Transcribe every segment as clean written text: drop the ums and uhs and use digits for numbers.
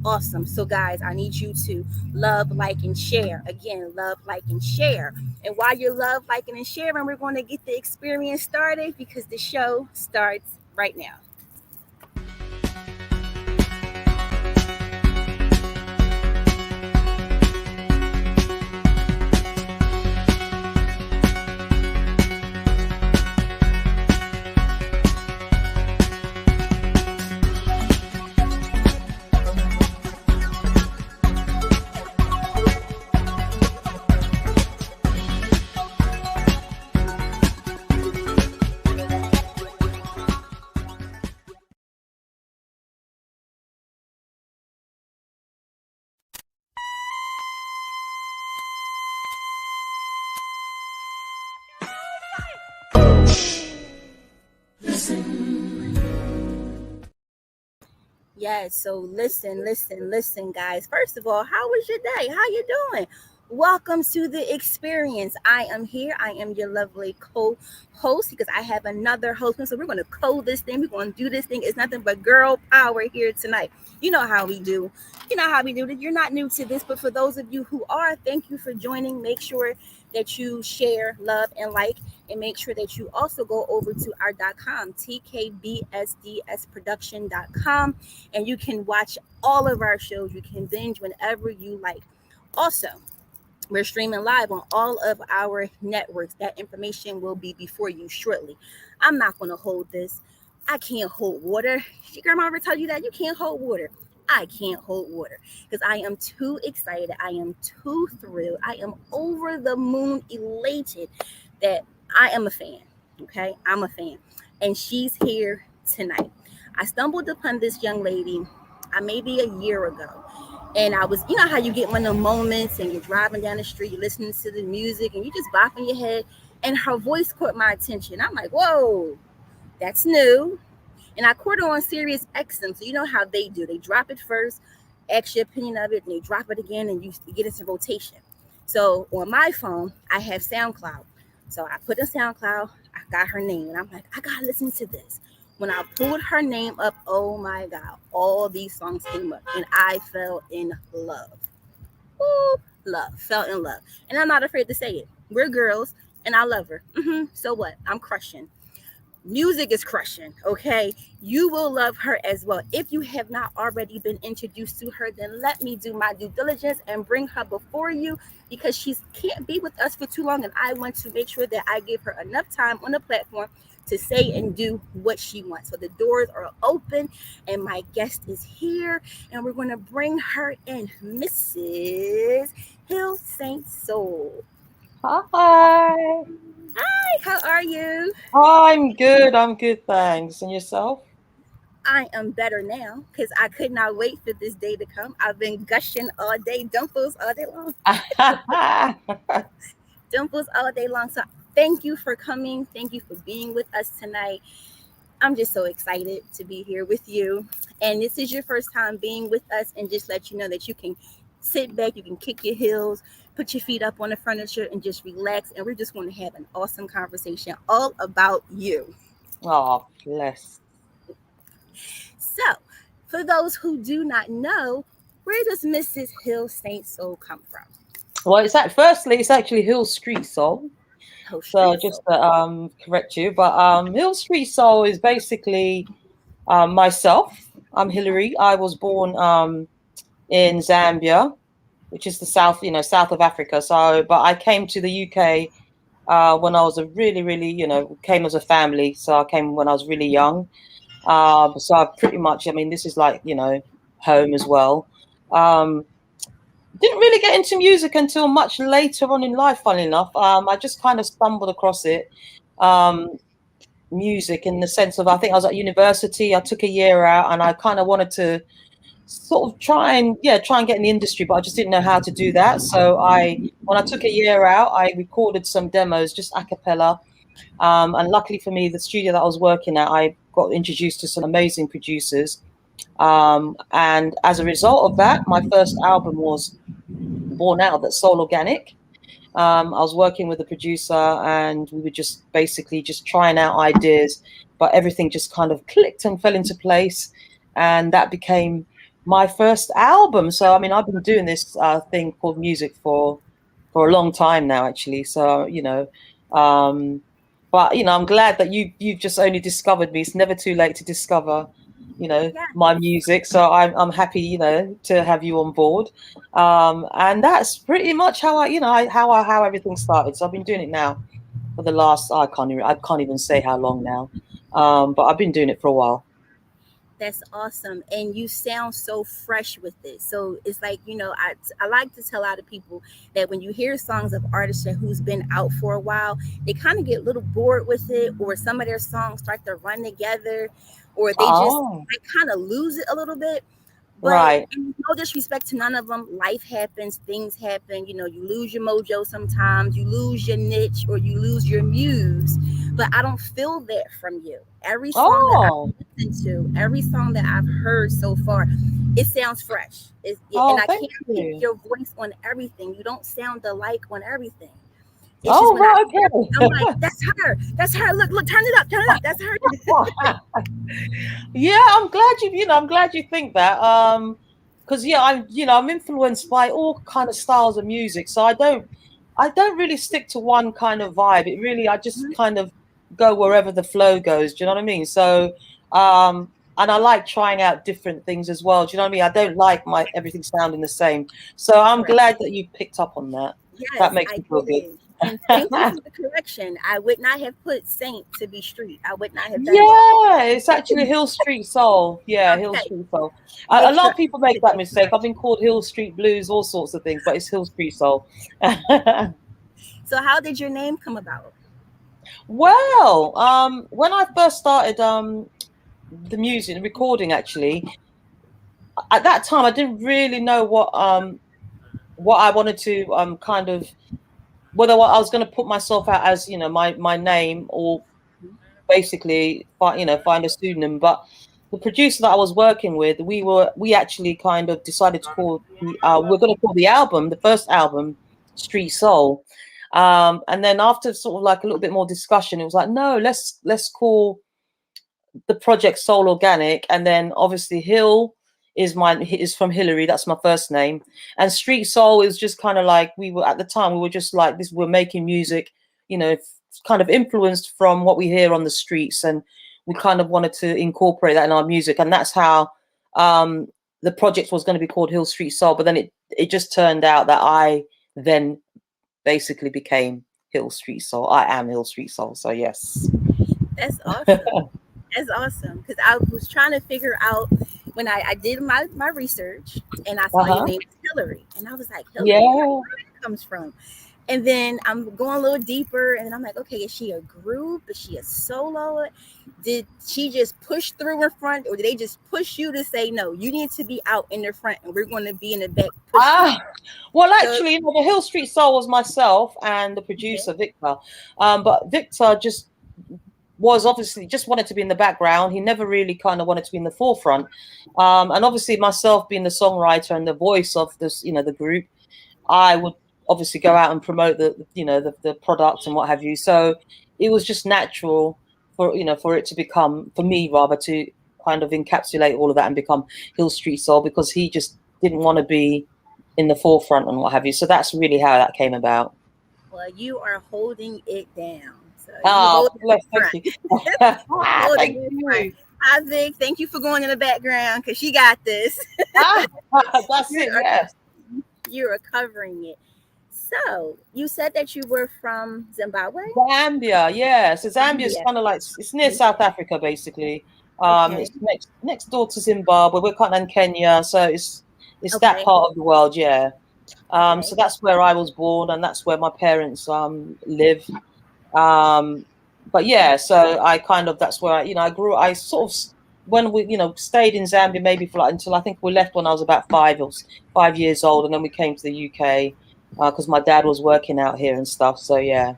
Awesome. So, guys, I need you to love, like, and share. Again, love, like, and share. And while you're love, liking, and sharing, we're going to get the experience started because the show starts right now. Yes, so listen, guys. First of all, how was your day? How you doing? Welcome to the experience. I am here. I am your lovely co-host because I have another host. So we're going to code this thing. We're going to do this thing. It's nothing but girl power here tonight. You know how we do. You know how we do it. You're not new to this, but for those of you who are, thank you for joining. Make sure that you share, love, and like, and make sure that you also go over to our .com, tkbsdsproduction.com, and you can watch all of our shows. You can binge whenever you like. Also, we're streaming live on all of our networks. That information will be before you shortly. I'm not going to hold this. I can't hold water. Your grandma ever tell you that you can't hold water? I can't hold water because I am too excited. I am too thrilled. I am over the moon elated that I am a fan. Okay, I'm a fan, and she's here tonight. I stumbled upon this young lady, maybe a year ago, and I was, you know how you get one of those moments and you're driving down the street, you're listening to the music, and you just bopping your head, and her voice caught my attention. I'm like, whoa, that's new. And I caught her on Sirius XM, so you know how they do. They drop it first, ask your opinion of it, and they drop it again, and you get into rotation. So on my phone, I have SoundCloud. So I put in SoundCloud, I got her name, and I'm like, I gotta listen to this. When I pulled her name up, oh my God, all these songs came up, and I fell in love. Ooh, love, fell in love. And I'm not afraid to say it. We're girls, and I love her. So what? I'm crushing. Music is crushing, okay? You will love her as well. If you have not already been introduced to her, then let me do my due diligence and bring her before you because she can't be with us for too long. And I want to make sure that I give her enough time on the platform to say and do what she wants. So the doors are open, and my guest is here, and we're going to bring her in, Mrs. Hil St Soul. Hi. Hi, how are you? I'm good. I'm good, thanks. And yourself? I am better now because I could not wait for this day to come. I've been gushing all day, dimples all day long, dimples all day long. So thank you for coming. Thank you for being with us tonight. I'm just so excited to be here with you. And this is your first time being with us, and just let you know that you can sit back, you can kick your heels, put your feet up on the furniture, and just relax. And we're just going to have an awesome conversation all about you. Oh, bless. So, for those who do not know, where does Mrs. Hill St. Soul come from? Well, firstly, it's actually Hill Street Soul. Oh, So street just soul. to correct you, but Hill Street Soul is basically myself. I'm Hillary. I was born in Zambia, which is the south, south of Africa. So, but I came to the UK when I was a really, really, came as a family. So I came when I was really young. So I pretty much, I mean, this is like, home as well. Um, didn't really get into music until much later on in life, funny enough. I just kind of stumbled across it. Um, Music in the sense of, I think I was at university, I took a year out and I kind of wanted to sort of try and get in the industry, but I just didn't know how to do that. So when I took a year out, I recorded some demos, just a cappella. And luckily for me, the studio that I was working at, I got introduced to some amazing producers. And as a result of that, my first album was born out of that Soul Organic. I was working with a producer and we were just basically just trying out ideas, but everything just kind of clicked and fell into place. And that became my first album. So I mean, I've been doing this thing called music for a long time now, actually. So um, but I'm glad that you've just only discovered me. It's never too late to discover, Yeah, my music. So I'm happy, to have you on board. And that's pretty much how how everything started. So I've been doing it now for the last I can't even say how long now. But I've been doing it for a while. that's awesome. And you sound so fresh with it. So it's like, I like to tell a lot of people that when you hear songs of artists who's been out for a while, they kind of get a little bored with it, or some of their songs start to run together, or they just Oh, like kind of lose it a little bit. But right. and no disrespect to none of them. Life happens, things happen. You lose your mojo sometimes, you lose your niche, or you lose your muse. But I don't feel that from you. Every song that Oh, I've listened to, every song that I've heard so far, it sounds fresh. And oh, I thank can't pick you. your voice on everything. You don't sound alike on everything. It's just Oh, when I right, hear it, I'm like, okay. that's her. That's her. Look, turn it up, turn it up. That's her. Yeah, I'm glad you think that. Because yeah, I'm influenced by all kind of styles of music. So I don't really stick to one kind of vibe. I just kind of go wherever the flow goes. Do you know what I mean? So, and I like trying out different things as well. Do you know what I mean? I don't like my everything sounding the same. So I'm Correct. glad that you picked up on that. That Yes, makes I me feel good. did. And thank you for the correction. I would not have put Saint to be street. I would not have done that. Yeah, it's actually Hill Street Soul. Yeah, Hill Okay. Street Soul. A Make lot sure of people I make get that that mistake. I've been correction. called Hill Street Blues, all sorts of things, but it's Hill Street Soul. So how did your name come about? Well, when I first started the music, the recording, actually, at that time I didn't really know what I wanted to kind of whether I was going to put myself out as my name, or basically find a pseudonym. But the producer that I was working with, we actually kind of decided to call we're going to call the album, the first album, Street Soul. And then after sort of like a little bit more discussion, it was like, no, let's call the project Soul Organic. And then obviously Hill is from Hillary, that's my first name. And Street Soul is just kind of like, we were at the time, we were just like this, we're making music, kind of influenced from what we hear on the streets, and we kind of wanted to incorporate that in our music. And that's how um the project was going to be called Hill Street Soul. But then it just turned out that I then basically became Hill Street Soul. I am Hill Street Soul, so yes. That's awesome. That's awesome. Because I was trying to figure out when I did my research, and I saw your Uh-huh. name was Hillary. And I was like, Hillary, Yeah. where that comes from? And then I'm going a little deeper, and I'm like, okay, is she a group? Is she a solo? Did she just push through in front, or did they just push you to say, no, you need to be out in the front, and we're going to be in the back pushing you? Ah, well, So, actually, the Hill Street Soul was myself and the okay, producer Victor. But Victor just was obviously just wanted to be in the background. He never really kind of wanted to be in the forefront. And obviously, myself being the songwriter and the voice of this, the group, I would obviously go out and promote the product and what have you. So it was just natural for it to become, for me rather, to kind of encapsulate all of that and become Hill Street Soul, because he just didn't want to be in the forefront and what have you. So that's really how that came about. well, you are holding it down. So you Oh, hold it bless, in thank front. you. Holding Thank it in front. you. Hi, Vic. Thank you for going in the background because she got this. Ah, that's You it, are, yes. you are covering it. So you said that you were from Zimbabwe? Zambia, yeah. So Zambia is Zambia. kind of like, it's near South Africa, basically. Okay. It's next door to Zimbabwe. We're kind of in Kenya, so it's that Okay. part of the world, yeah. So Okay. that's where I was born, and that's where my parents live. Um, but yeah, so I kind of that's where I grew. I sort of when we stayed in Zambia maybe for like until I think we left when I was about 5 years old, and then we came to the UK because my dad was working out here and stuff. So yeah.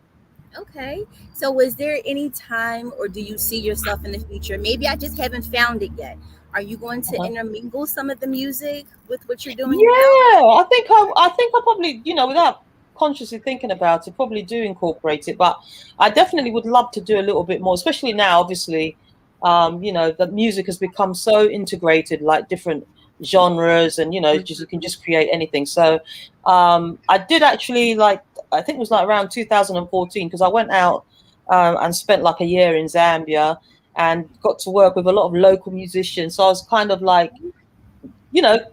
Okay. So was there any time, or do you see yourself in the future? Maybe I just haven't found it yet. Are you going to Uh-huh. intermingle some of the music with what you're doing now? Yeah, I think I probably, without consciously thinking about it, probably do incorporate it. But I definitely would love to do a little bit more, especially now, obviously, the music has become so integrated, like different genres, and just you can just create anything. So I did actually, like, I think it was like around 2014, because I went out and spent like a year in Zambia and got to work with a lot of local musicians. So I was kind of like,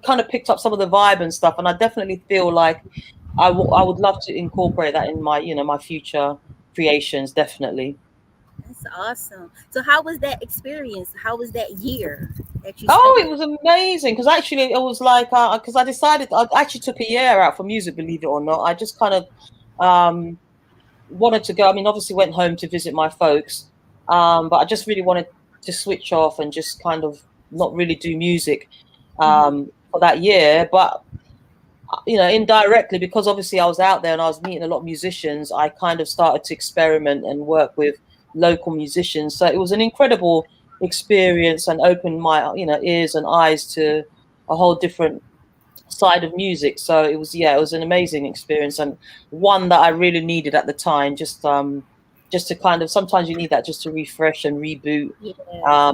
kind of picked up some of the vibe and stuff. And I definitely feel like I would love to incorporate that in my, my future creations, definitely. That's awesome. So how was that experience? How was that year that you spent Oh, it there? was amazing, because actually it was like, because I decided, I actually took a year out for music, believe it or not. I just kind of um, wanted to go. I mean, obviously went home to visit my folks, but I just really wanted to switch off and just kind of not really do music Hmm. for that year. But indirectly, because obviously I was out there and I was meeting a lot of musicians, I kind of started to experiment and work with local musicians. So it was an incredible experience and opened my, ears and eyes to a whole different side of music. So it was, yeah, it was an amazing experience, and one that I really needed at the time. Just to kind of, sometimes you need that just to refresh and reboot. Yeah.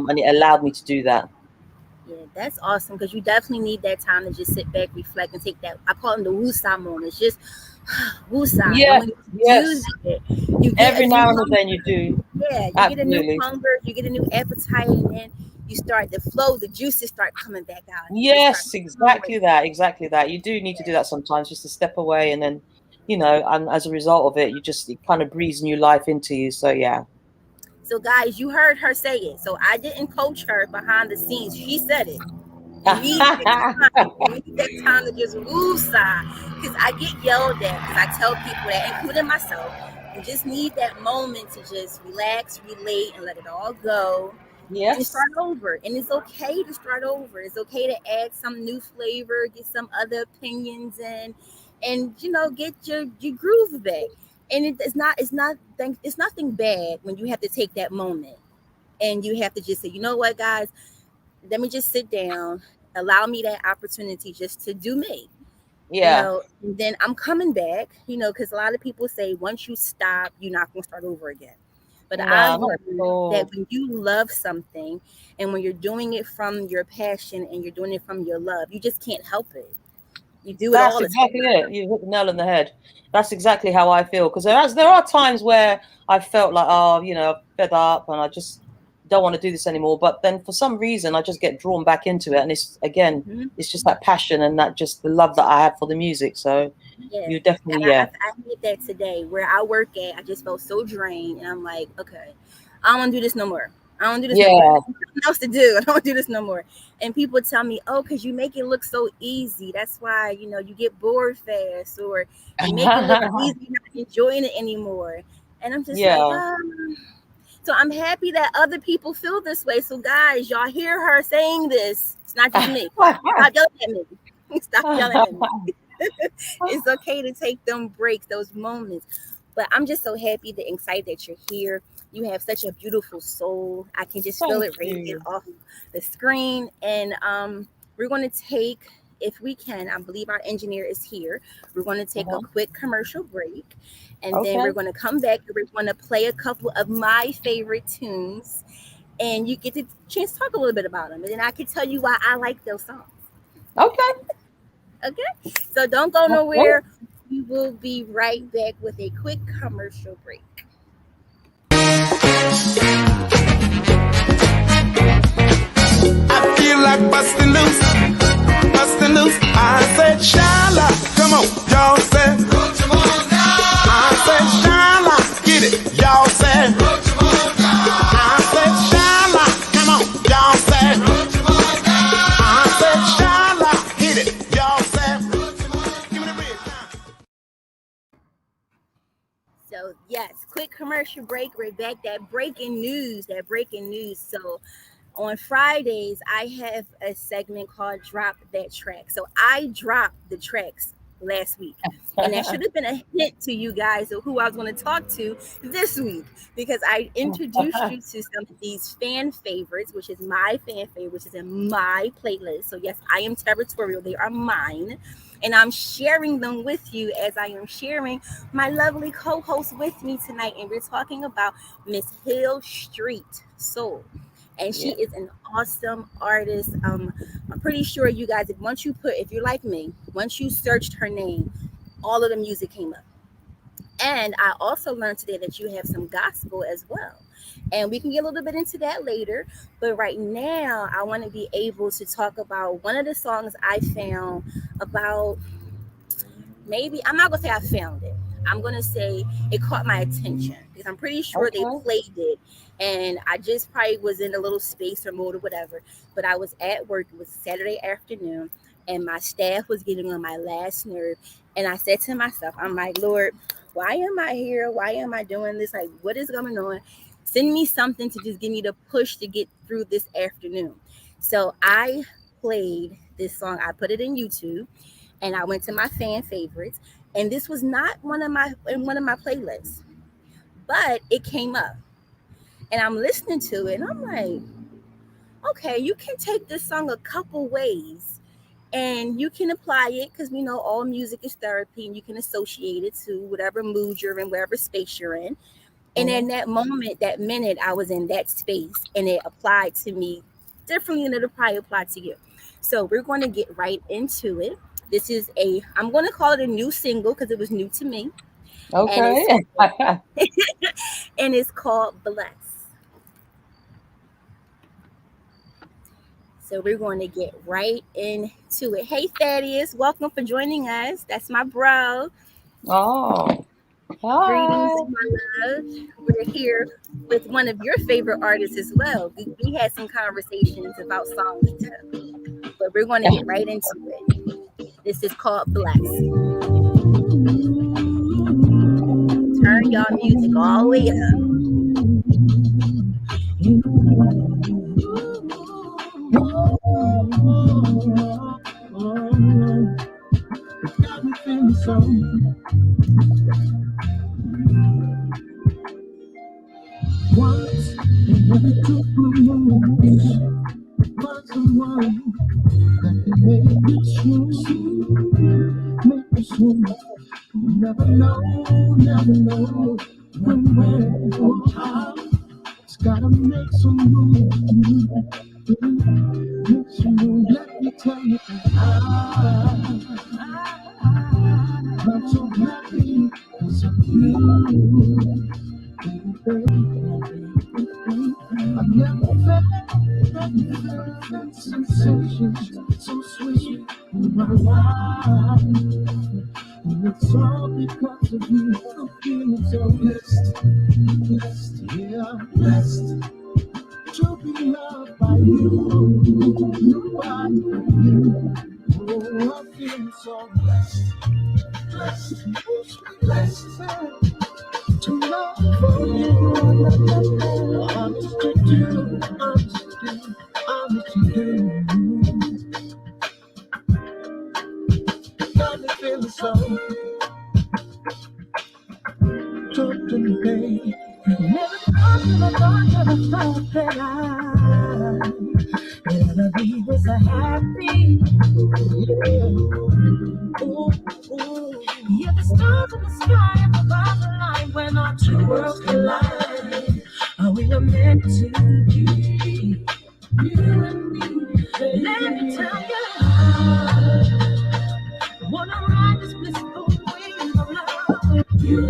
And it allowed me to do that. Yeah, that's awesome because you definitely need that time to just sit back, reflect, and take that. I call them the woosah moments. Just woosah, and Yeah, when you do yes. that, you get a Every new now and then you hunger. do. Yeah, you get a new Absolutely. hunger, you get a new appetite, and then you start the flow. The juices start coming back out, and you just start Yes, flowing. exactly that. Exactly that. You do need to do that sometimes, just to step away, and then, and as a result of it, it kind of breathes new life into you. So yeah. So, guys, you heard her say it. So I didn't coach her behind the scenes. She said it. You need that time. You need that time to just woosah. Because I get yelled at because I tell people that, including myself, you just need that moment to just relax, relate, and let it all go and Yes. start over. And it's okay to start over. It's okay to add some new flavor, get some other opinions in, and get your groove back. And it's nothing bad when you have to take that moment and you have to just say, you know what, guys, let me just sit down, allow me that opportunity just to do me. Yeah. And then I'm coming back, because a lot of people say once you stop, you're not going to start over again. But No, I've not at learned that all. when you love something and when you're doing it from your passion and you're doing it from your love, you just can't help it. You do it That's all the exactly time. it. You hit the nail on the head. That's exactly how I feel. Because there are times where I felt like, oh, fed up, and I just don't want to do this anymore. But then for some reason, I just get drawn back into it, and Hmm. it's just that passion and that just the love that I have for the music. So Yeah. you definitely, And yeah, I did that today where I work at. I just felt so drained. And I'm like, okay, I don't want to do this no more. I don't do this no more. yeah. There's nothing else to do. I don't want to do this no more. And people tell me, oh, because you make it look so easy. That's why, you get bored fast or you make it look easy, you're not enjoying it anymore. And I'm just like, Yeah. so I'm happy that other people feel this way. So guys, y'all hear her saying this. It's not just me. Stop yelling at me. Stop yelling at me. It's okay to take them breaks, those moments. But I'm just so happy and excited that you're here. You have such a beautiful soul. I can just feel Thank it radiating you. off the screen. And we're going to take, if we can, I believe our engineer is here. We're going to take a Uh-huh. quick commercial break. And then we're Okay. going to come back and we're going to play a couple of my favorite tunes. And you get the chance to talk a little bit about them. And then I can tell you why I like those songs. Okay. Okay, so don't go That's great. nowhere. We will be right back with a quick commercial break. I feel like busting loose, busting loose. I said, Shala, come on, y'all said. I said, Shala, get it, y'all said. I said, Shala, come on, y'all said. I said, Shala, hit it, y'all said. Give me the big time. So yes, quick commercial break. We're back. That breaking news. That breaking news. So on Fridays, I have a segment called Drop That Track. So I dropped the tracks last week. And that should have been a hint to you guys of who I was going to talk to this week because I introduced you to some of these fan favorites, which is my fan favorite, which is in my playlist. So, yes, I am territorial. They are mine. And I'm sharing them with you as I am sharing my lovely co host with me tonight. And we're talking about Miss Hil St Soul. and she Yeah. is an awesome artist. I'm pretty sure you guys, if you're like me, once you searched her name, all of the music came up. And I also learned today that you have some gospel as well. And we can get a little bit into that later. But right now, I want to be able to talk about one of the songs I found about, maybe, I'm not going to say I found it. I'm going to say it caught my attention because I'm pretty sure they Okay. played it. And I just probably was in a little space or mode or whatever. But I was at work. It was Saturday afternoon. And my staff was getting on my last nerve. And I said to myself, I'm like, Lord, why am I here? Why am I doing this? Like, what is going on? Send me something to just give me the push to get through this afternoon. So I played this song. I put it in YouTube and I went to my fan favorites. And this was not one of my playlists, but it came up. And I'm listening to it and I'm like, okay, you can take this song a couple ways and you can apply it because we know all music is therapy and you can associate it to whatever mood you're in, whatever space you're in. And in Mhm. that moment, that minute, I was in that space and it applied to me differently than it'll probably apply to you. So we're going to get right into it. I'm going to call it a new single because it was new to me. And Okay. and it's called Bless. So we're going to get right into it. Hey, Thaddeus, welcome for joining us. That's my bro. Oh, Greetings, hi. my love. We're here with one of your favorite artists as well. We had some conversations about songs too, but we're going to get right into it. This is called Bless. Turn y'all music all the way up. Got me feeling so. Once in every two blue moons, was the one that made me choose, make me swoon. Never know, never know when, where, or how. It's gotta make some room, make some room. Let me tell you, I'm so happy because of you. I never felt that sensation so sweet in my life. And it's all because of you. I'm feeling so blessed, blessed, yeah, blessed to be loved by you, by you. Oh, I'm feeling so blessed, blessed, blessed. To love for you, honest to do, honest to do, honest to do. Got me feeling so totally paid. Never thought that I ever be this happy. Yeah. Ooh, ooh. You're the stars in the sky above the line when our two worlds collide. Are we are meant to be? You and me. Let me tell you, I wanna ride this blissful wings of love. You.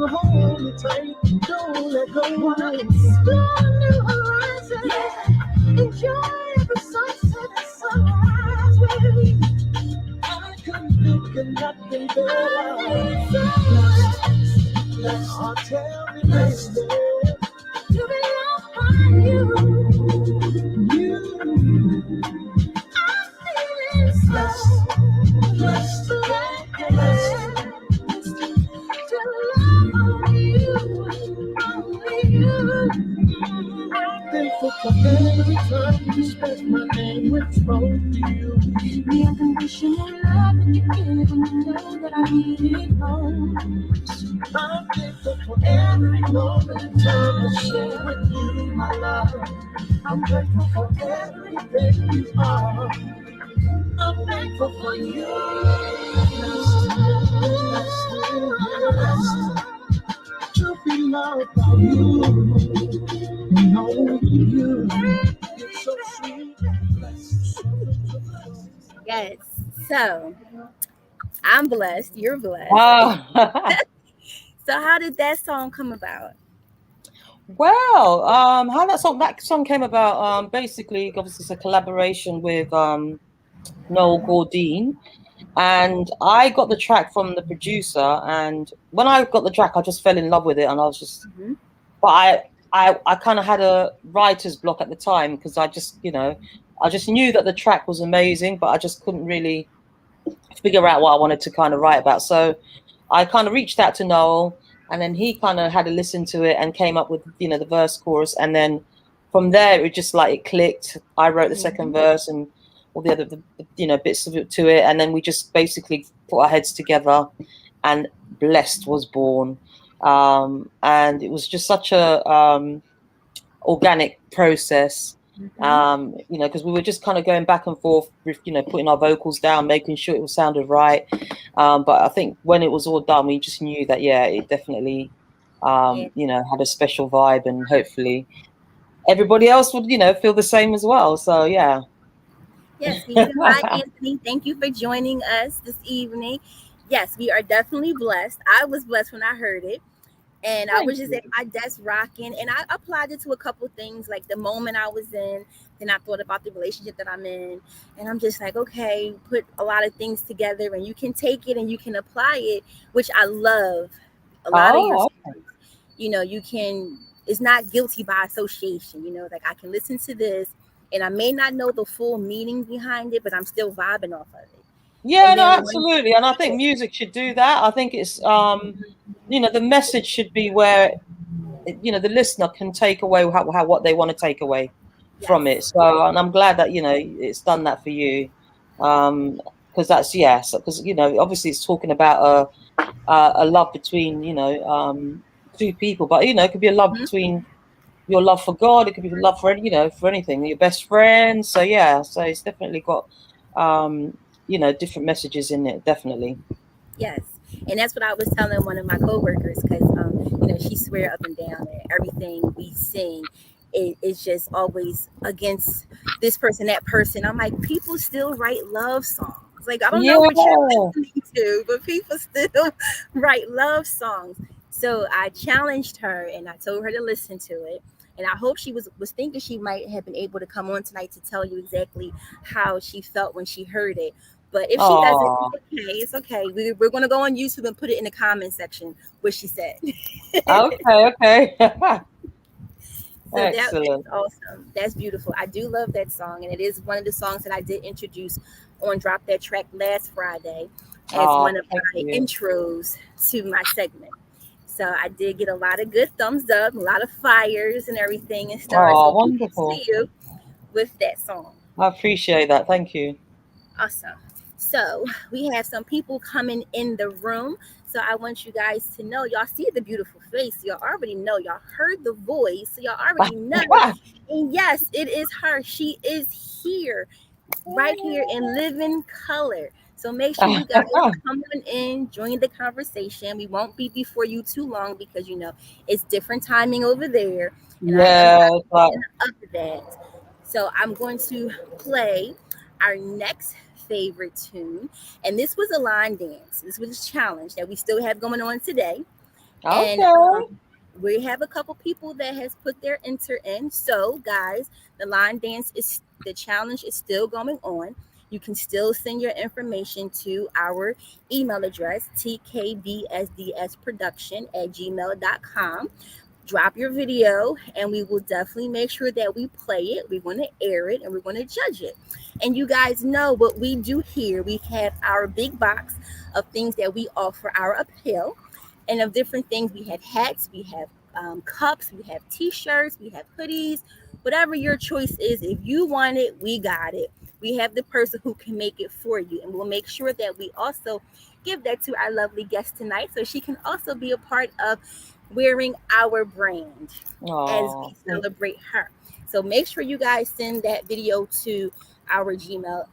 Hold me tight, don't let go. Wanna explore new horizons. Yeah. Enjoy every sunset and sunrise with you. I couldn't think of nothing better. I need so much. Oh, tell me, baby, to be loved by you. I'm feeling so blessed, blessed. To love you, only you. I'm thankful for every time you spoke my name when I spoke to you. The unconditional love that you give, and you know that I need it most. I'm thankful for every moment in time I share with you, my love. I'm grateful for everything you are. I'm thankful for you. Blessed to be loved by you. Yes. So I'm blessed. You're blessed. Ah. So how did that song come about? Well, how that song came about, basically, obviously, it's a collaboration with Noel Gordine, and I got the track from the producer. And when I got the track, I just fell in love with it, and I was just, Hmm. but I kind of had a writer's block at the time because I just, I just knew that the track was amazing, but I just couldn't really figure out what I wanted to kind of write about. So I kind of reached out to Noel, and then he kind of had a listen to it and came up with, the verse, chorus, and then from there it just like it clicked. I wrote the second Hmm. verse and all the other, bits of it to it, and then we just basically put our heads together, and Blessed was born. And it was just such a organic process, Hmm. because we were just kind of going back and forth with, putting our vocals down, making sure it was sounded right. But I think when it was all done, we just knew that, yeah, it definitely, Yeah. had a special vibe, and hopefully everybody else would, feel the same as well. So, yeah. Yes, hi Anthony. Thank you for joining us this evening. Yes, we are definitely blessed. I was blessed when I heard it. And I Thank was just you. at my desk rocking, and I applied it to a couple things, like the moment I was in. Then I thought about the relationship that I'm in, and I'm just like, okay, put a lot of things together, and you can take it and you can apply it, which I love. A lot of your Oh, songs, you can. It's not guilty by association. Like I can listen to this, and I may not know the full meaning behind it, but I'm still vibing off of it. yeah, And no, then when, absolutely. And I think music should do that. I think it's, the message should be where, the listener can take away how what they want to take away from it. yes, So, and I'm glad that, it's done that for you. Because that's, yes, because, obviously it's talking about a love between, two people, but, it could be a love mhm, between your love for God. It could be love for, for anything, your best friend. So, yeah, so it's definitely got, different messages in it, definitely. yes, and that's what I was telling one of my coworkers because she swear up and down that everything we sing is just always against this person, that person. I'm like, people still write love songs. Like I don't know what you're Yeah. listening to, but people still write love songs. So I challenged her and I told her to listen to it. And I hope she was thinking she might have been able to come on tonight to tell you exactly how she felt when she heard it. But if she doesn't, Oh, it's okay. We're going to go on YouTube and put it in the comment section what she said. okay, okay. So that's Excellent. awesome. That's beautiful. I do love that song, and it is one of the songs that I did introduce on Drop That Track last Friday as Oh, one of thank my you. intros to my segment. So I did get a lot of good thumbs up, a lot of fires and everything and stars. Oh, So kudos to wonderful. you with that song. I appreciate that. Thank you. Awesome. So we have some people coming in the room. So I want you guys to know, y'all see the beautiful face. Y'all already know. Y'all heard the voice. So y'all already know. And yes, it is her. She is here, right here in living color. So make sure you guys come on in, join the conversation. We won't be before you too long because it's different timing over there, and I am Yeah, but up to that. So I'm going to play our next favorite tune, and this was a line dance. This was a challenge that we still have going on today, and okay. we have a couple people that has put their enter in. So guys, the challenge is still going on. You can still send your information to our email address, tkbsdsproduction@gmail.com. Drop your video, and we will definitely make sure that we play it. We want to air it, and we're going to judge it. And you guys know what we do here. We have our big box of things that we offer our appeal, and of different things. We have hats, we have cups, we have t-shirts, we have hoodies. Whatever your choice is, if you want it, we got it. We have the person who can make it for you, and we'll make sure that we also give that to our lovely guest tonight so she can also be a part of wearing our brand as we Oh, celebrate her. So make sure you guys send that video to our Gmail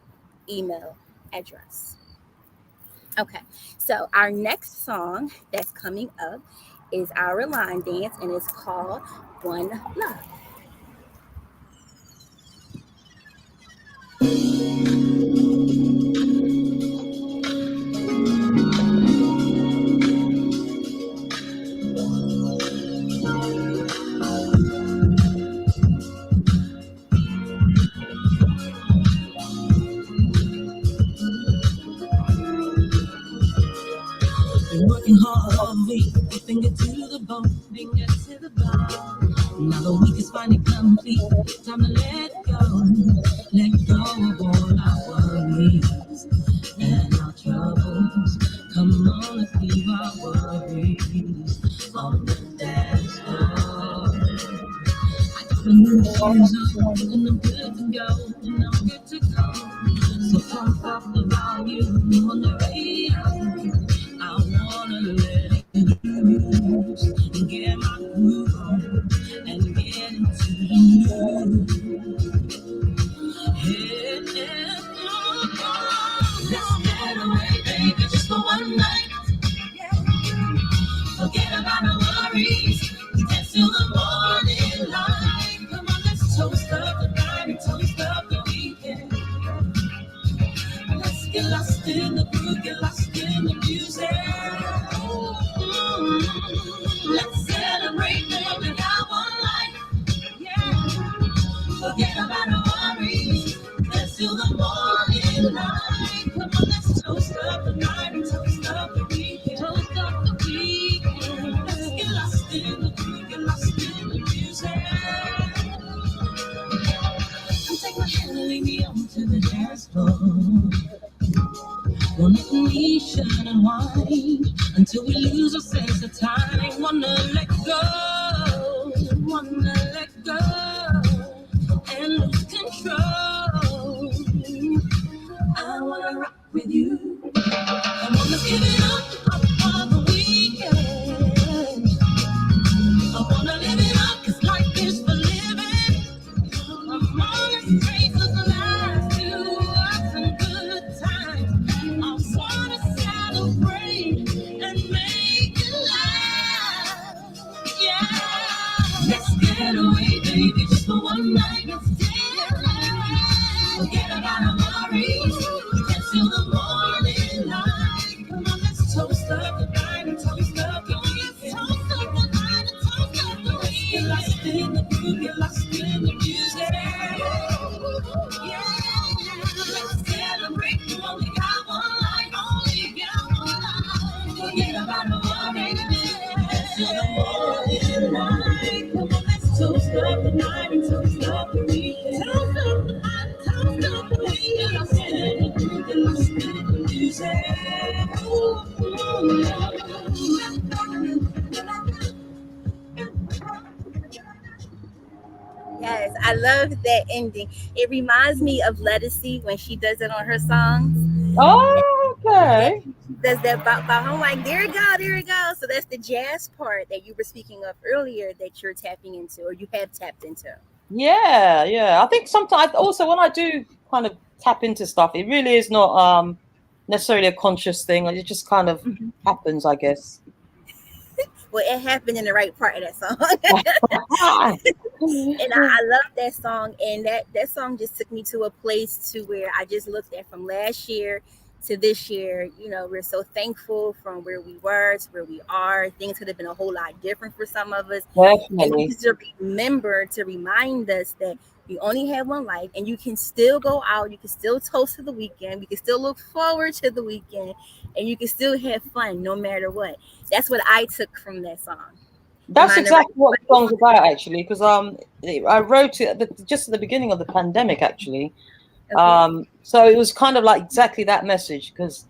email address. Okay, so our next song that's coming up is our line dance, and it's called One Love. working hard, we finger to the bone, finger to the bone. Now the week is finally complete. Time to let go of all our worries and our troubles. Come on, let's leave our worries on the dance floor. The new shoes on, and I'm good to go, and I'm good to go. So pump up the volume on the radio. I wanna let it loose and get my groove on and get into the mood. Yeah, yeah, let's get away, baby, just for one night. Forget about our worries. Dance till the morning light. Come on, let's toast up the night and toast up the weekend. Let's get lost in the groove, get lost in the music. Let's celebrate that we got one life. Yeah. Forget about our worries. Dance till the morning light. Come on, let's toast up the night and toast up the weekend. Toast up the weekend. Let's get lost in the groove, get lost in the music. Come take my hand and lead me on to the dance floor. Wanna we should unwind until we lose our sense of time. Wanna let go and lose control. I wanna rock with you. I wanna give it up for the weekend. I wanna live it up 'cause life is for living. I'm on this train to the last to us some good times. I wanna celebrate and make it last. Yeah, let's get away, baby, just for one night. Let's get away. Forget about our worries. Dance till the morning light. Come on, let's toast up the night and toast up the weekend. Toast up the night and toast up the weekend. Get lost in the groove, get lost in the music. Yeah, let's celebrate. We only got one life, only got one life. Forget about the worries. Dance till the morning light. Come on, let's toast up the night and toast up the weekend. Toast up the night, toast up the weekend. Get lost in the groove, get lost in the music. Yes, I love that ending. It reminds me of Lettucey when she does it on her songs. Oh, Yeah, okay. she does that bop. I'm like, there it go, there it go. So that's the jazz part that you were speaking of earlier that you're tapping into or you have tapped into. Yeah, yeah. I think sometimes also when I do kind of tap into stuff, it really is not necessarily a conscious thing. Like, it just kind of happens, I guess. Well, it happened in the right part of that song. And I love that song. And that song just took me to a place to where I just looked at from last year to this year. You know, we're so thankful from where we were to where we are. Things could have been a whole lot different for some of us. And Definitely. just to remember to remind us that you only have one life and you can still go out, you can still toast to the weekend, we can still look forward to the weekend, and you can still have fun no matter what. That's what I took from that song. That's Remind the right. exactly what the song's about, actually, because I wrote it just at the beginning of the pandemic, actually. Okay. So it was kind of like exactly that message, because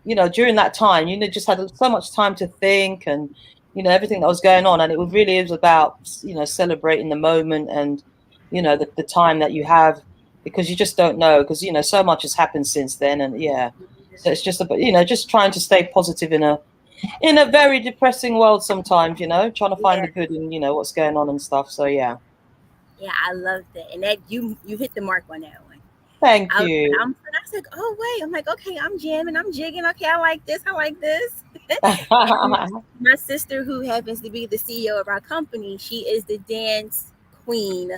during that time, just had so much time to think, and everything that was going on, and it really is about celebrating the moment, and the time that you have, because you just don't know, because so much has happened since then, and yeah, so it's just about just trying to stay positive in a very depressing world sometimes, trying to find Yeah. the good in what's going on and stuff. So yeah, Yeah, I love that. And that you hit the mark on that one. thank I was you. I'm I was like, oh wait. I'm like, okay, I'm jamming, I'm jigging. Okay, I like this, I like this. And my sister, who happens to be the CEO of our company, she is the dance queen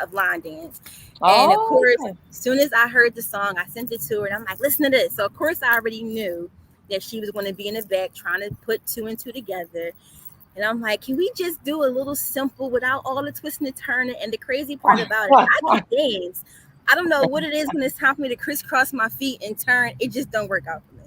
of line dance. And of Oh, course, okay. as soon as I heard the song, I sent it to her and I'm like, listen to this. So of course I already knew that she was going to be in the back trying to put two and two together. And I'm like, can we just do a little simple without all the twisting and turning? And the crazy part about it, I can dance. I don't know what it is when it's time for me to crisscross my feet and turn. It just don't work out for me.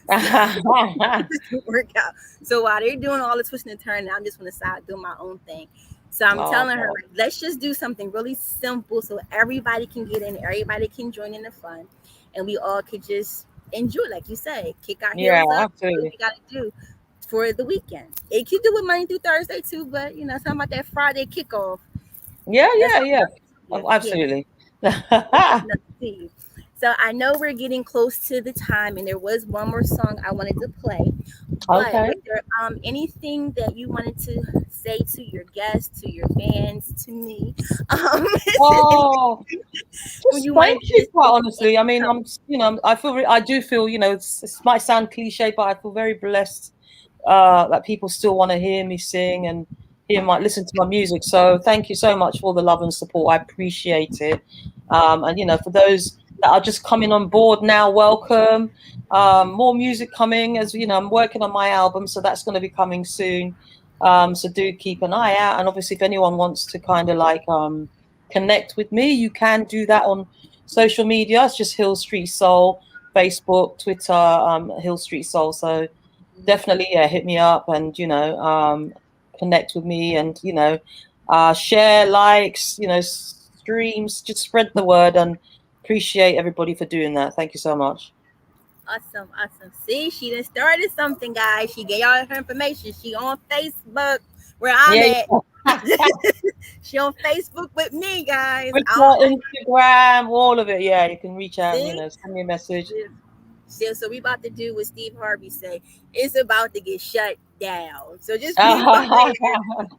Work out. So while they're doing all the twisting and turning, I'm just on the side doing my own thing. So I'm Oh, telling her, God. like, let's just do something really simple so everybody can get in, everybody can join in the fun, and we all could just enjoy, like you say, kick our Yeah, heels up, do what absolutely. we gotta do for the weekend. It can do it Monday through Thursday too, but something about that Friday kickoff. Yeah, That's yeah, something yeah. else. Yeah, Oh, yeah. absolutely. That's something else to see. So I know we're getting close to the time, and there was one more song I wanted to play. But Okay. was there anything that you wanted to say to your guests, to your fans, to me? Is there anything Oh, just you thank wanted to you. just Quite say honestly, I mean, I feel, I do feel, it might sound cliche, but I feel very blessed that people still want to hear me sing and listen to my music. So thank you so much for the love and support. I appreciate it. And for those that are just coming on board now, welcome. More music coming, as I'm working on my album, so that's going to be coming soon. So do keep an eye out. And obviously, if anyone wants to kind of like connect with me, you can do that on social media. It's just Hil St Soul, Facebook, Twitter, Hil St Soul. So definitely, yeah, hit me up and connect with me and share, likes, streams, just spread the word, and appreciate everybody for doing that. Thank you so much. awesome, awesome. See, she done started something, guys. She gave y'all her information. She on Facebook where I'm Yeah, at. yeah. She on Facebook with me, guys. Twitter, I don't know. Instagram, all of it. Yeah, you can reach out and See? send me a message. So we about to do what Steve Harvey say. It's about to get shut down. So just be prepared.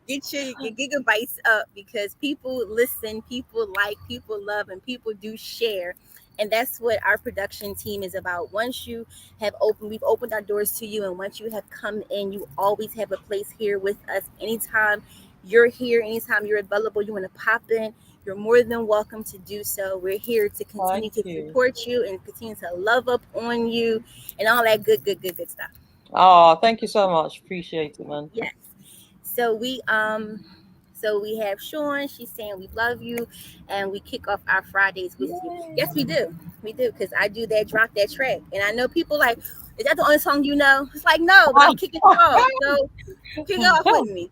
Get your gigabytes up because people listen, people like, people love, and people do share. And that's what our production team is about. Once you have opened, we've opened our doors to you, and once you have come in, you always have a place here with us. Anytime you're here, anytime you're available, you want to pop in, you're more than welcome to do so. We're here to continue Thank to you. support you and continue to love up on you and all that good stuff. Oh, thank you so much. Appreciate it, man. Yes. So we have Sean. She's saying we love you, and we kick off our Fridays with you. Yes, Yay. we do. We do because I do that drop that track, and I know people like, is that the only song you know? It's like no, but I'm kicking it off. So kick it off with me.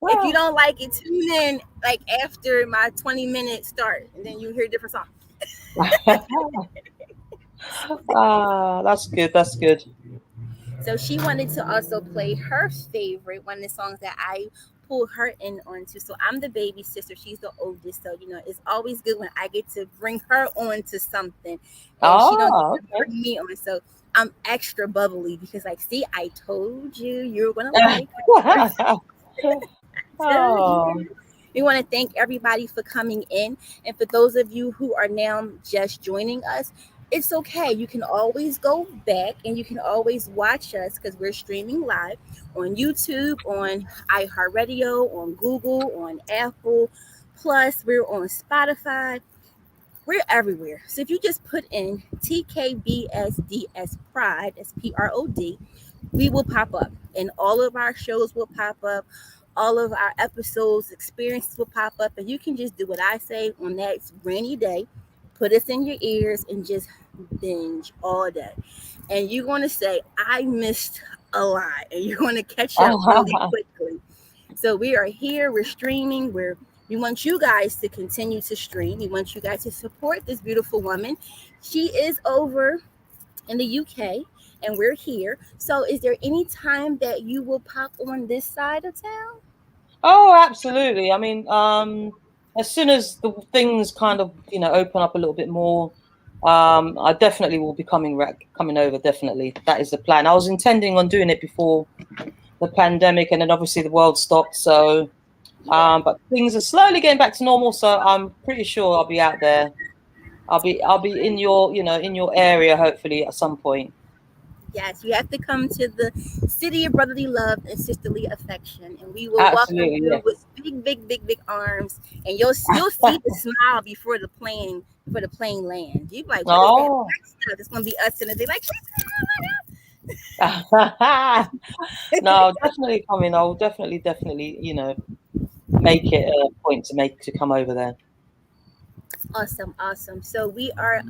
If you don't like it, tune in like after my 20-minute start, and then you hear a different song. That's good. That's good. So she wanted to also play her favorite, one of the songs that I pulled her in onto. So I'm the baby sister, she's the oldest. So it's always good when I get to bring her on to something, and she don't get Oh, to bring me on. So I'm extra bubbly because, like, see, I told you you're gonna okay. like her. Told Oh, you. We want to thank everybody for coming in. And for those of you who are now just joining us, it's okay. You can always go back and you can always watch us because we're streaming live on YouTube, on iHeartRadio, on Google, on Apple. Plus, we're on Spotify. We're everywhere. So if you just put in TKBSDS Pride, that's PROD, we will pop up and all of our shows will pop up, all of our episodes experiences will pop up, and you can just do what I say on that rainy day, put us in your ears and just binge all day, and you're going to say I missed a lot, and you're going to catch up really quickly. So we are here, we're streaming, we want you guys to continue to stream, we want you guys to support this beautiful woman. She is over in the UK and we're here. So is there any time that you will pop on this side of town? oh, absolutely. I mean, as soon as the things kind of open up a little bit more, I definitely will be coming over. Definitely, that is the plan. I was intending on doing it before the pandemic, and then obviously the world stopped. So, Yeah. but things are slowly getting back to normal. So I'm pretty sure I'll be out there. I'll be in your in your area hopefully at some point. Yes, you have to come to the city of brotherly love and sisterly affection, and we will welcome Absolutely, you yes. with big arms, and you'll see the smile before the plane lands. You be like, what is that Oh. black stuff? It's gonna be us, and they like, No, definitely coming. I'll definitely, make it a point to come over there. awesome, awesome. So we are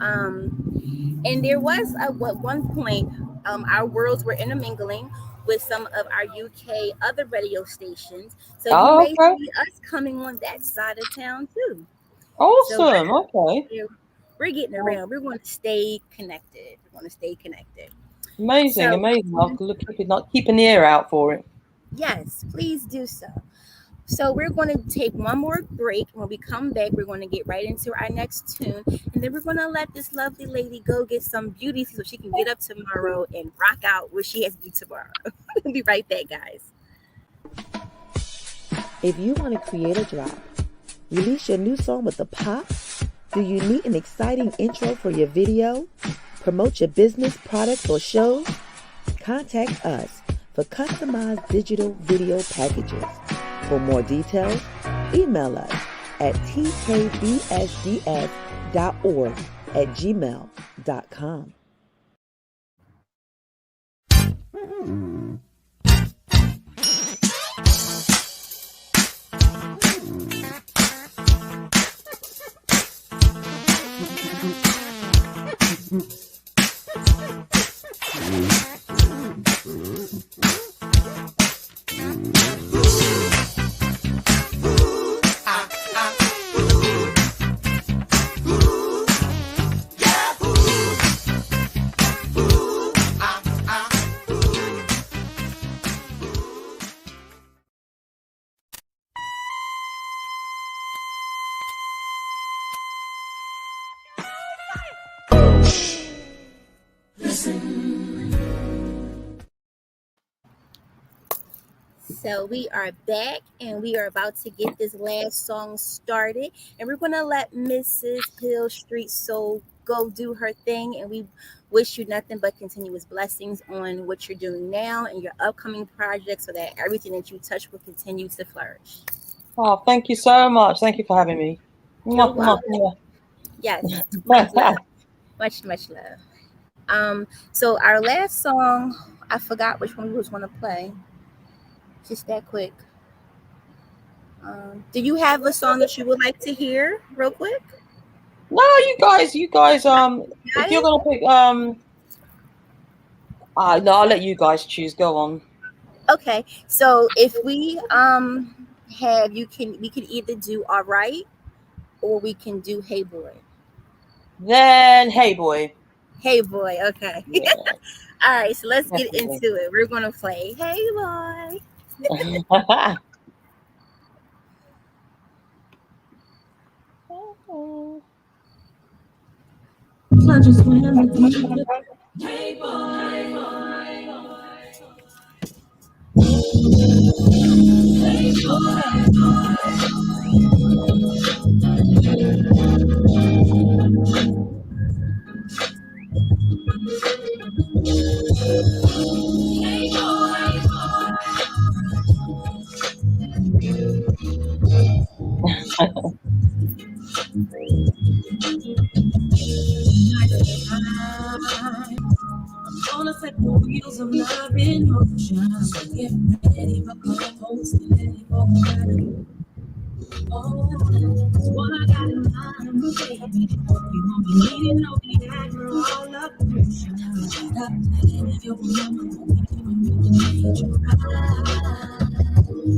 And there was at one point, our worlds were intermingling with some of our UK other radio stations. So you Oh, may okay. see us coming on that side of town too. So Awesome. Okay. we're getting around. We're going to stay connected. We're going to stay connected. Amazing, So amazing. I'll look, keep an ear out for it. yes, please do so. So we're going to take one more break. When we come back, we're going to get right into our next tune, and then we're going to let this lovely lady go get some beauty so she can get up tomorrow and rock out what she has to do tomorrow. We'll be right back, guys. If you want to create a drop, release your new song with a pop, do you need an exciting intro for your video, promote your business, products, or shows? Contact us for customized digital video packages. For more details, email us at tkbsds.org@gmail.com. So we are back and we are about to get this last song started. And we're going to let Mrs. Hil St Soul go do her thing. And we wish you nothing but continuous blessings on what you're doing now and your upcoming projects so that everything that you touch will continue to flourish. Oh, thank you so much. Thank you for having me. You're Mwah, mwah, welcome. Yes, much love. Much love. So our last song, I forgot which one we was going to play. Just that quick. Do you have a song that you would like to hear, real quick? No, you guys. If you're gonna pick, no, I'll let you guys choose. Go on. Okay, so if we have we can either do All Right or we can do Hey Boy. Then, Hey Boy. Hey Boy, okay. Yeah, All right, so let's get definitely. into it. We're gonna play Hey Boy. Hey I'm gonna set the wheels of love in motion. So get ready for co-host and ready for the oh, that's what I got in mind, baby. You won't be needing no Viagra all up pushing. Stop playing your mama when you change your mind.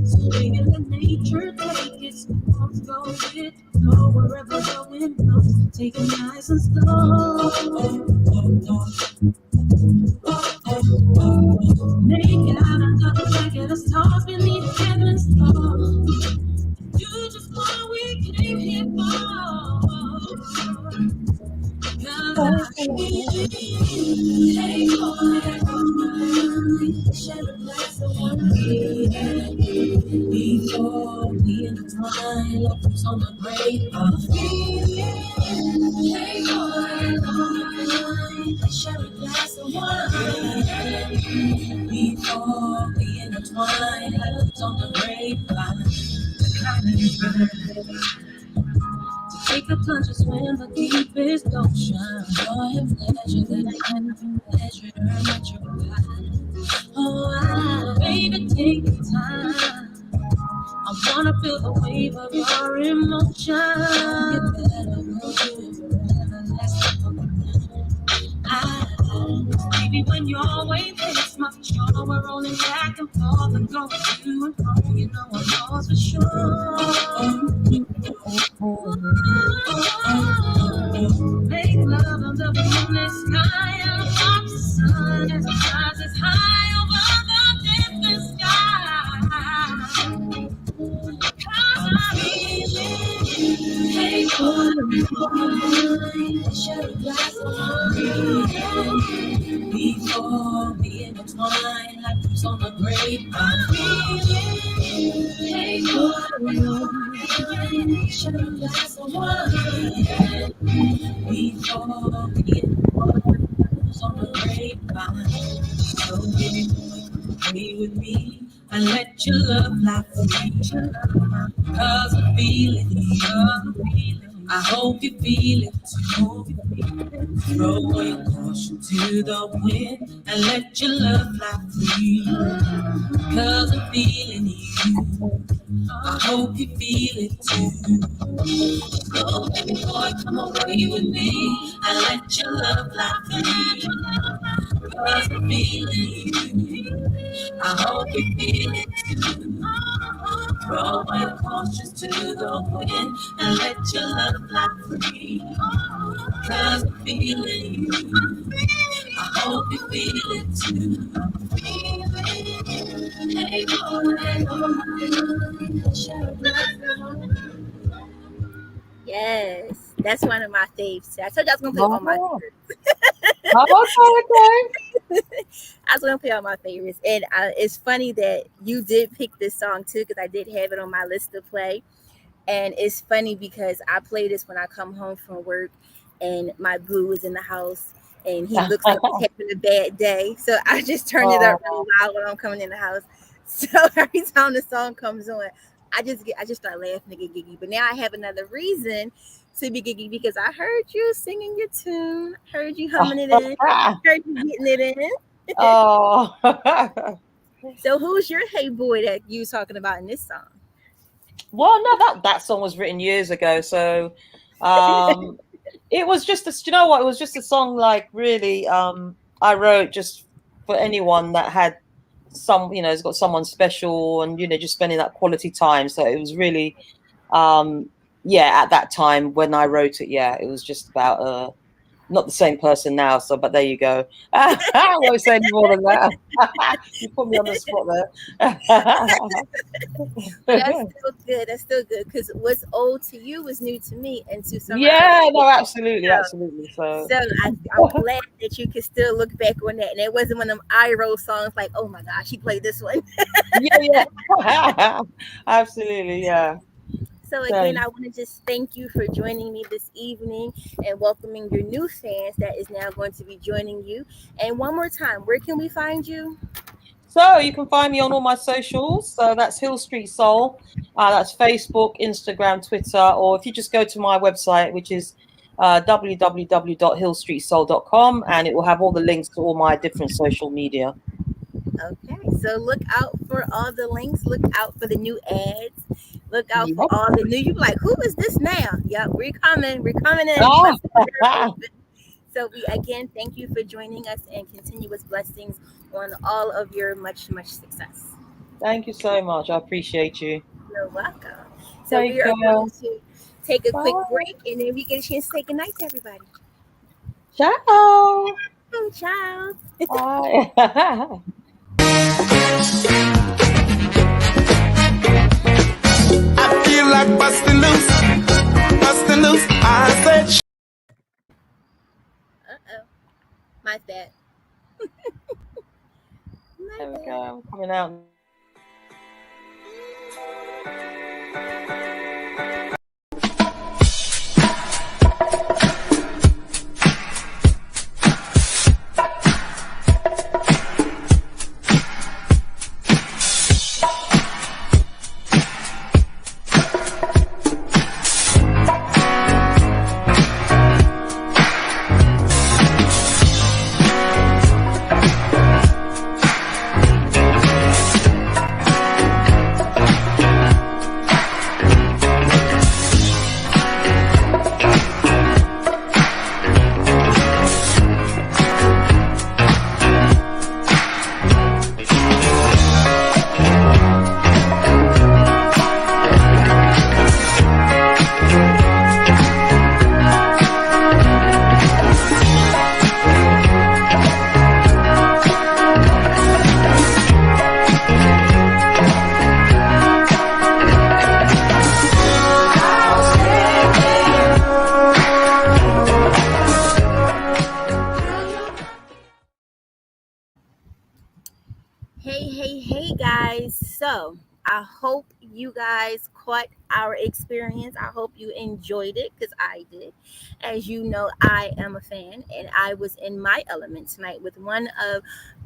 So bring in the nature, take it slow, go with it, go wherever the wind blows. Take it nice and slow. Make it out under the blanket of stars beneath heaven's door. You just what we came here for. Cause I need hey boy, share a glass of wine before we intertwine. Love on the grapevine. Hey boy, share a glass of wine before we intertwine. Love on the grapevine. Take the plunges when the deepest ocean. Joy and pleasure that I can pleasure at your eyes. Oh, baby, take the time. I wanna feel the wave of your emotion. Get better, we'll do it forever. baby, when you're away, this much you're rolling back and forth and going to and from. You know I'm yours for sure. Make love under the moonlit sky and watch the sun as it rises high over the distant sky. 'Cause I really take one share a glass of wine before we intertwine like roots on the grapevine. Take one share a glass of wine before we intertwine like roots on the grapevine. So baby boy, stay with me and let your love fly free. 'Cause I'm feeling you. I hope you feel it too. Throw your caution to the wind and let your love fly free. 'Cause I'm feeling you. I hope you feel it too. So baby boy, come away with me and let your love fly free. 'Cause I'm feeling you. I hope you feel it too. Throw your caution to the wind and let your love fly free. 'Cause I'm feeling you. I hope you feel it too. Hey, Yes, that's one of my faves. I told you I was gonna play all my favorites. I was gonna play all my favorites, and it's funny that you did pick this song too, because I did have it on my list to play. And it's funny because I play this when I come home from work, and my boo is in the house, and he looks like he's having a bad day, so I just turn it up really loud when I'm coming in the house. So every time the song comes on, I just start laughing and get giggy. But now I have another reason to be giggy because I heard you singing your tune, heard you humming it in, heard you getting it in. Oh. So who's your hey boy that you talking about in this song? Well, no, that song was written years ago, so it was just you know what? It was just a song like really I wrote just for anyone that had some, you know, has got someone special and, you know, just spending that quality time. So it was really yeah, at that time when I wrote it, yeah, it was just about not the same person now, so but there you go. I won't say any more than that. You put me on the spot there. That's still good because what's old to you was new to me, and to some no, absolutely. So I'm glad that you can still look back on that, and it wasn't one of them IRO songs like, oh my gosh, he played this one. yeah absolutely, yeah. So again, I want to just thank you for joining me this evening and welcoming your new fans that is now going to be joining you. And one more time, where can we find you? So you can find me on all my socials. So that's Hil St Soul. That's Facebook, Instagram, Twitter, or if you just go to my website, which is www.hilstreetsoul.com, and it will have all the links to all my different social media. Okay, so look out for all the links. Look out for the new ads. Look out for all the new. You be like, who is this now? Yep, we're coming in. Oh. So we again thank you for joining us and continuous blessings on all of your much success. Thank you so much. I appreciate you. You're welcome. So we are going to take a quick break, and then we get a chance to say goodnight to everybody. Ciao. Ciao. Bye. I feel like busting loose. I said. My bad. There we go. I'm coming out. Hey, guys. So, I hope you guys caught our experience. I hope you enjoyed it because I did. As you know, I am a fan and I was in my element tonight with one of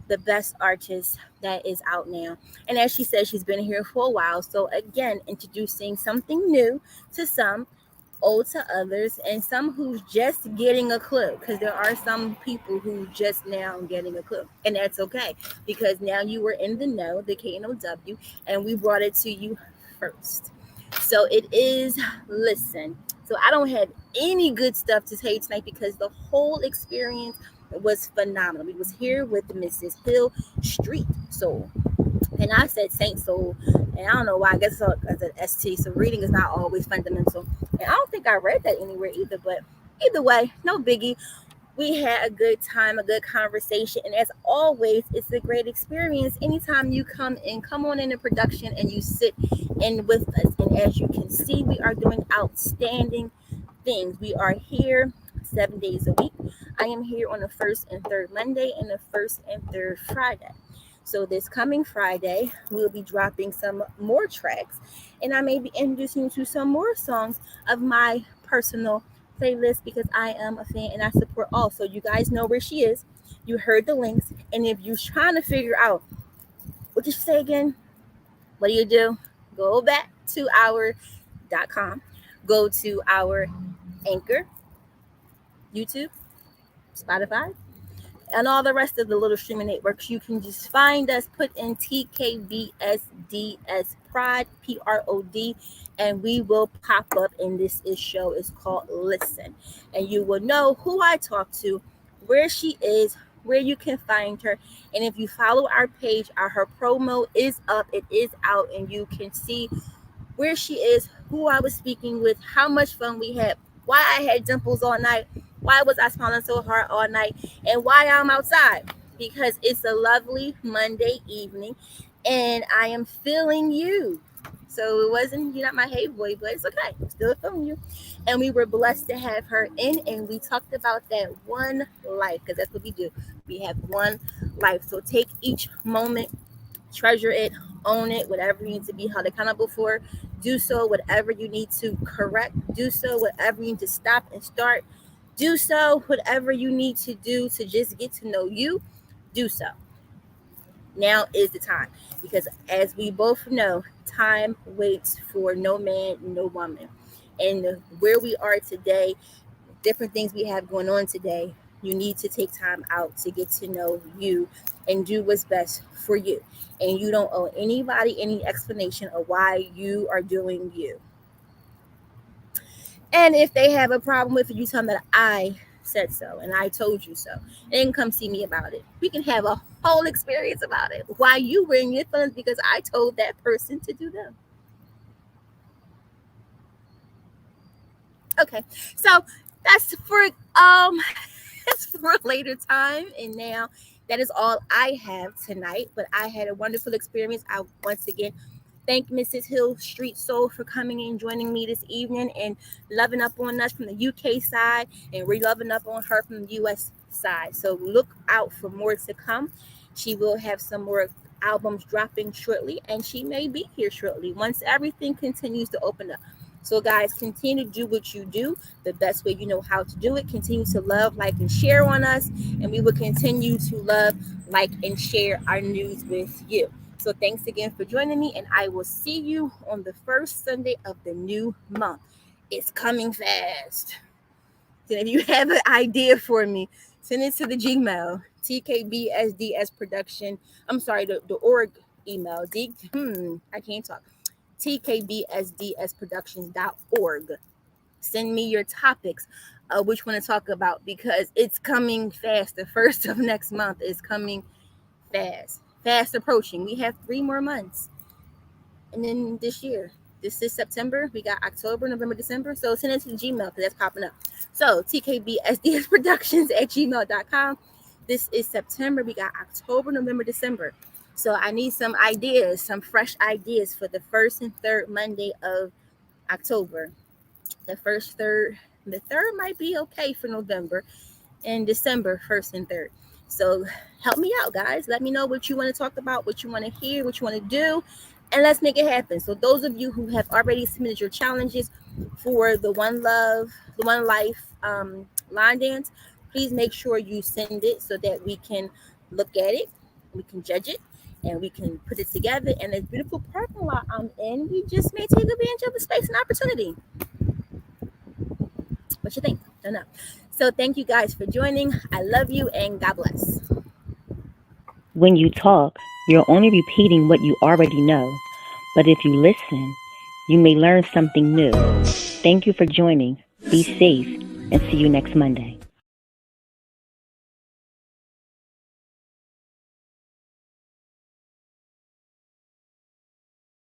the best artists that is out now. And as she said, she's been here for a while. So, again, introducing something new to some, old to others, and some who's just getting a clue, because there are some people who just now getting a clue, and that's okay because now you were in the know, the KNOW, and we brought it to you first. So it is, listen. So I don't have any good stuff to tell you tonight because the whole experience was phenomenal. We was here with Mrs. Hil St Soul, and I said Saint Soul, and I don't know why. I guess it's an ST. So reading is not always fundamental, and I don't think I read that anywhere either. But either way, no biggie. We had a good time, a good conversation, and as always, it's a great experience. Anytime you come on in the production, and you sit in with us, and as you can see, we are doing outstanding things. We are here 7 days a week. I am here on the first and third Monday and the first and third Friday. So this coming Friday, we'll be dropping some more tracks, and I may be introducing you to some more songs of my personal playlist because I am a fan and I support all. So you guys know where she is. You heard the links, and if you're trying to figure out what did she say again, what do? Go back to our.com, go to our Anchor, YouTube, Spotify, and all the rest of the little streaming networks. You can just find us, put in TKBSDS Prod, PROD, and we will pop up. And this show is called Listen. And you will know who I talk to, where she is, where you can find her. And if you follow our page, her promo is up, it is out, and you can see where she is, who I was speaking with, how much fun we had, why I had dimples all night, why was I smiling so hard all night, and why I'm outside. Because it's a lovely Monday evening and I am feeling you. So it wasn't, you're not my hey boy, but it's okay. I'm still feeling you. And we were blessed to have her in, and we talked about that one life, because that's what we do. We have one life. So take each moment, treasure it, own it, whatever you need to be held accountable for, do so. Whatever you need to correct, do so. Whatever you need to stop and start, do so. Whatever you need to do to just get to know you, do so. Now is the time, because as we both know, time waits for no man, no woman. And where we are today, different things we have going on today, you need to take time out to get to know you and do what's best for you. And you don't owe anybody any explanation of why you are doing you. And if they have a problem with it, you tell them that I said so and I told you so. And then come see me about it. We can have a whole experience about it. Why you were in your feelings because I told that person to do them. Okay, so that's for that's for a later time. And now that is all I have tonight. But I had a wonderful experience. I once again thank Mrs. Hil St Soul for coming and joining me this evening and loving up on us from the UK side, and we're loving up on her from the US side. So look out for more to come. She will have some more albums dropping shortly, and she may be here shortly once everything continues to open up. So, guys, continue to do what you do the best way you know how to do it. Continue to love, like, and share on us, and we will continue to love, like, and share our news with you. So, thanks again for joining me, and I will see you on the first Sunday of the new month. It's coming fast. So, if you have an idea for me, send it to the Gmail, TKBSDS Production. I'm sorry, the org email. I can't talk. TKBSDSproductions.org. Send me your topics, which you want to talk about, because it's coming fast. The first of next month is coming fast approaching. We have 3 more months. And then this year, this is September. We got October, November, December. So send it to the Gmail because that's popping up. So tkbsdsproductions@gmail.com. This is September. We got October, November, December. So I need some ideas, some fresh ideas for the first and third Monday of October. The third might be okay for November, and December 1st and 3rd. So help me out, guys. Let me know what you want to talk about, what you want to hear, what you want to do, and let's make it happen. So those of you who have already submitted your challenges for the One Love, the One Life line dance, please make sure you send it so that we can look at it, we can judge it, and we can put it together. And this beautiful parking lot I'm in, we just may take advantage of the space and opportunity. What you think? Don't know. So thank you guys for joining. I love you and God bless. When you talk, you're only repeating what you already know. But if you listen, you may learn something new. Thank you for joining. Be safe and see you next Monday.